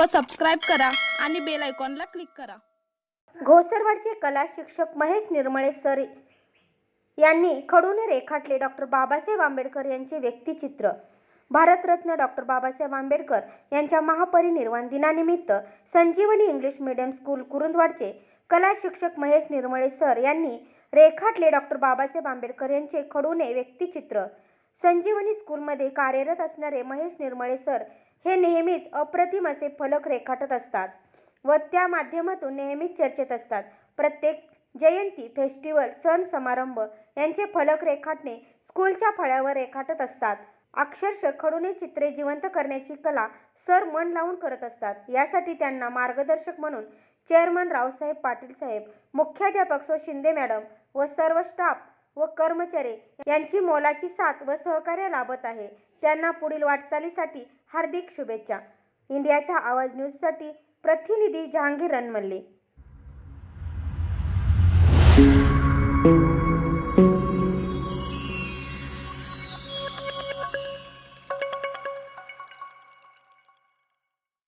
व सबस्क्राईब करा आणि बेल आयकॉनला क्लिक करा। घोसरवाडचे कला शिक्षक महेश निर्मळे सर यांनी खडूने रेखाटले डॉक्टर बाबासाहेब आंबेडकर यांचे व्यक्तिचित्र। भारतरत्न डॉक्टर बाबासाहेब आंबेडकर यांच्या महापरिनिर्वाण दिनानिमित्त संजीवनी इंग्लिश मीडियम स्कूल कुरुंदवाडचे कला शिक्षक महेश निर्मळे सर यांनी रेखाटले डॉक्टर बाबासाहेब आंबेडकर यांचे खडूने व्यक्तिचित्र। संजीवनी स्कूलमध्ये कार्यरत असणारे महेश निर्मळे सर हे नेहमीच अप्रतिम असे फलक रेखाटत असतात व त्या माध्यमातून नेहमीच चर्चेत असतात। प्रत्येक जयंती, फेस्टिवल, सण समारंभ यांचे फलक रेखाटणे स्कूलच्या फळ्यावर रेखाटत असतात। अक्षरशः खडूने चित्रे जिवंत करण्याची कला सर मन लावून करत असतात। यासाठी त्यांना मार्गदर्शक म्हणून चेअरमन रावसाहेब पाटील साहेब, मुख्याध्यापक सो शिंदे मॅडम व सर्व स्टाफ व कर्मचारी यांची मोलाची साथ व सहकार्य लाभत आहे। त्यांना पुढील वाटचालीसाठी हार्दिक शुभेच्छा। इंडियाचा आवाज न्यूजसाठी प्रतिनिधी जहांगीर रणमल्ले।